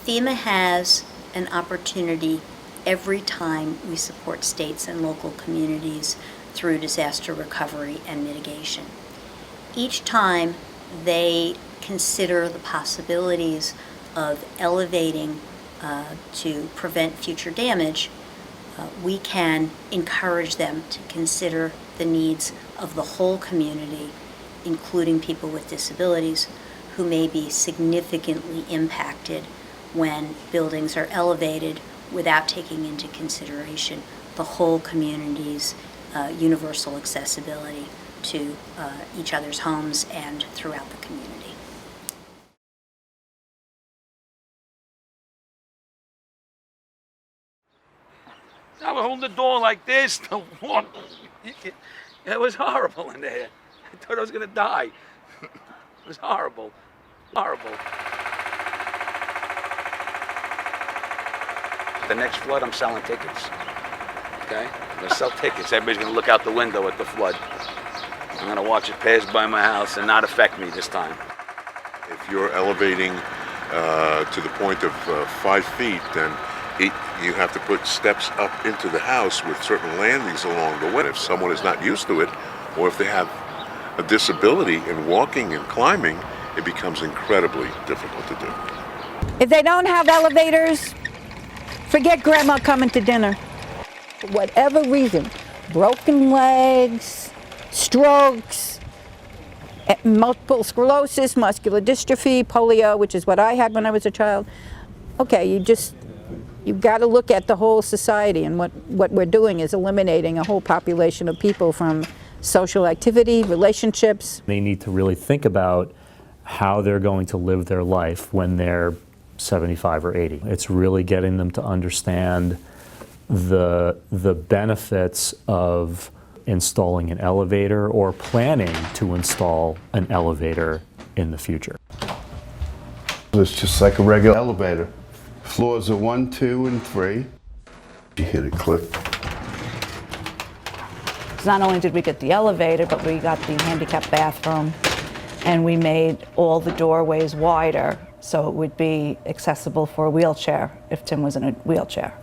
FEMA has an opportunity every time we support states and local communities through disaster recovery and mitigation. Each time they consider the possibilities of elevating to prevent future damage, we can encourage them to consider the needs of the whole community, including people with disabilities who may be significantly impacted when buildings are elevated without taking into consideration the whole community's universal accessibility to each other's homes and throughout the community. I was holding the door like this. It was horrible in there. I thought I was gonna die. It was horrible, horrible. The next flood, I'm selling tickets. Okay? I'm gonna sell tickets. Everybody's gonna look out the window at the flood. I'm gonna watch it pass by my house and not affect me this time. If you're elevating to the point of 5 feet, then you have to put steps up into the house with certain landings along the way. If someone is not used to it, or if they have a disability in walking and climbing, it becomes incredibly difficult to do. If they don't have elevators, forget grandma coming to dinner. For whatever reason, broken legs, strokes, multiple sclerosis, muscular dystrophy, polio, which is what I had when I was a child. Okay, you've got to look at the whole society, and what we're doing is eliminating a whole population of people from social activity, relationships. They need to really think about how they're going to live their life when they're 75 or 80. It's really getting them to understand the benefits of installing an elevator or planning to install an elevator in the future. It's just like a regular elevator. Floors are 1, 2, and 3. You hear the click. Not only did we get the elevator, but we got the handicap bathroom, and we made all the doorways wider so it would be accessible for a wheelchair if Tim was in a wheelchair.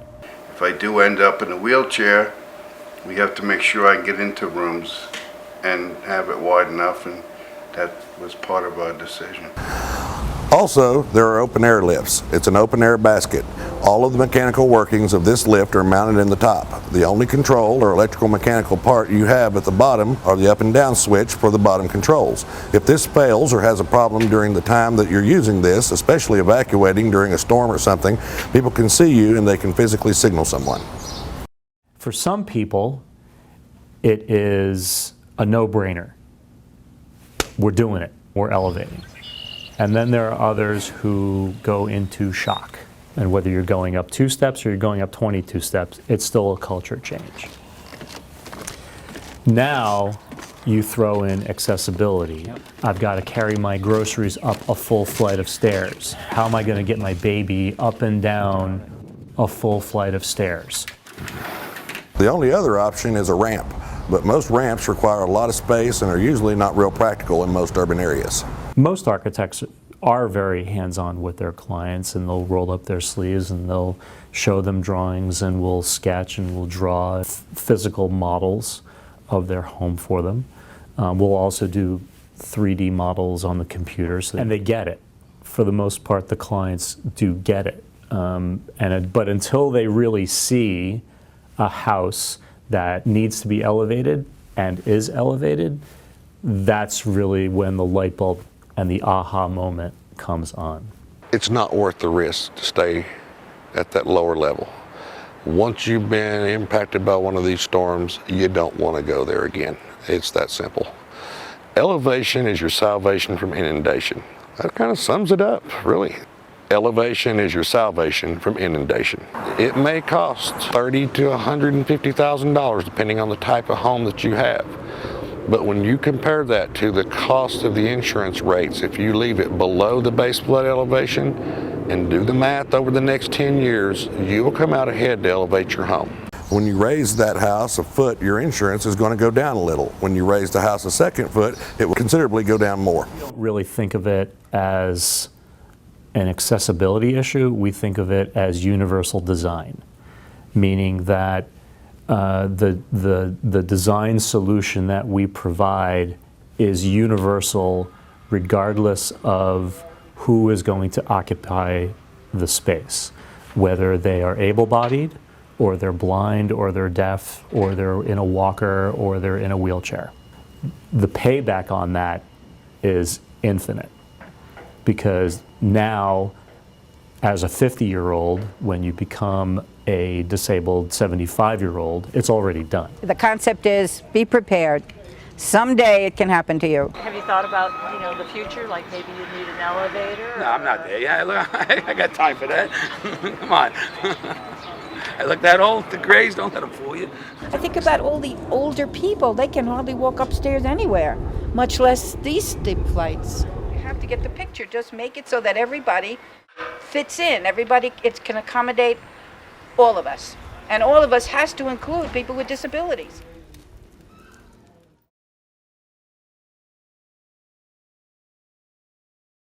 If I do end up in a wheelchair, we have to make sure I can get into rooms and have it wide enough, and that was part of our decision. Also, there are open air lifts. It's an open air basket. All of the mechanical workings of this lift are mounted in the top. The only control or electrical mechanical part you have at the bottom are the up and down switch for the bottom controls. If this fails or has a problem during the time that you're using this, especially evacuating during a storm or something, people can see you and they can physically signal someone. For some people, it is a no-brainer. We're doing it. We're elevating. And then there are others who go into shock. And whether you're going up 2 steps or you're going up 22 steps, it's still a culture change. Now you throw in accessibility. I've got to carry my groceries up a full flight of stairs. How am I going to get my baby up and down a full flight of stairs? The only other option is a ramp, but most ramps require a lot of space and are usually not real practical in most urban areas. Most architects are very hands-on with their clients, and they'll roll up their sleeves and they'll show them drawings, and we'll sketch and we'll draw physical models of their home for them. We'll also do 3D models on the computer, and they get it. For the most part, the clients do get it. But until they really see a house that needs to be elevated and is elevated, that's really when the light bulb and the aha moment comes on. It's not worth the risk to stay at that lower level. Once you've been impacted by one of these storms, you don't want to go there again. It's that simple. Elevation is your salvation from inundation. That kind of sums it up, really. Elevation is your salvation from inundation. It may cost $30,000 to $150,000 depending on the type of home that you have. But when you compare that to the cost of the insurance rates, if you leave it below the base flood elevation and do the math over the next 10 years, you will come out ahead to elevate your home. When you raise that house a foot, your insurance is going to go down a little. When you raise the house a second foot, it will considerably go down more. I don't really think of it as an accessibility issue, we think of it as universal design, meaning that the design solution that we provide is universal regardless of who is going to occupy the space, whether they are able-bodied, or they're blind, or they're deaf, or they're in a walker, or they're in a wheelchair. The payback on that is infinite, because now, as a 50-year-old, when you become a disabled 75-year-old, it's already done. The concept is be prepared. Someday it can happen to you. Have you thought about, the future? Like maybe you need an elevator? No, I'm not there. Yeah, look, I got time for that. Come on. I look that old. The Grays, don't let them fool you. I think about all the older people. They can hardly walk upstairs anywhere, much less these steep flights. You have to get the picture. Just make it so that everybody fits in. Everybody, it can accommodate all of us. And all of us has to include people with disabilities.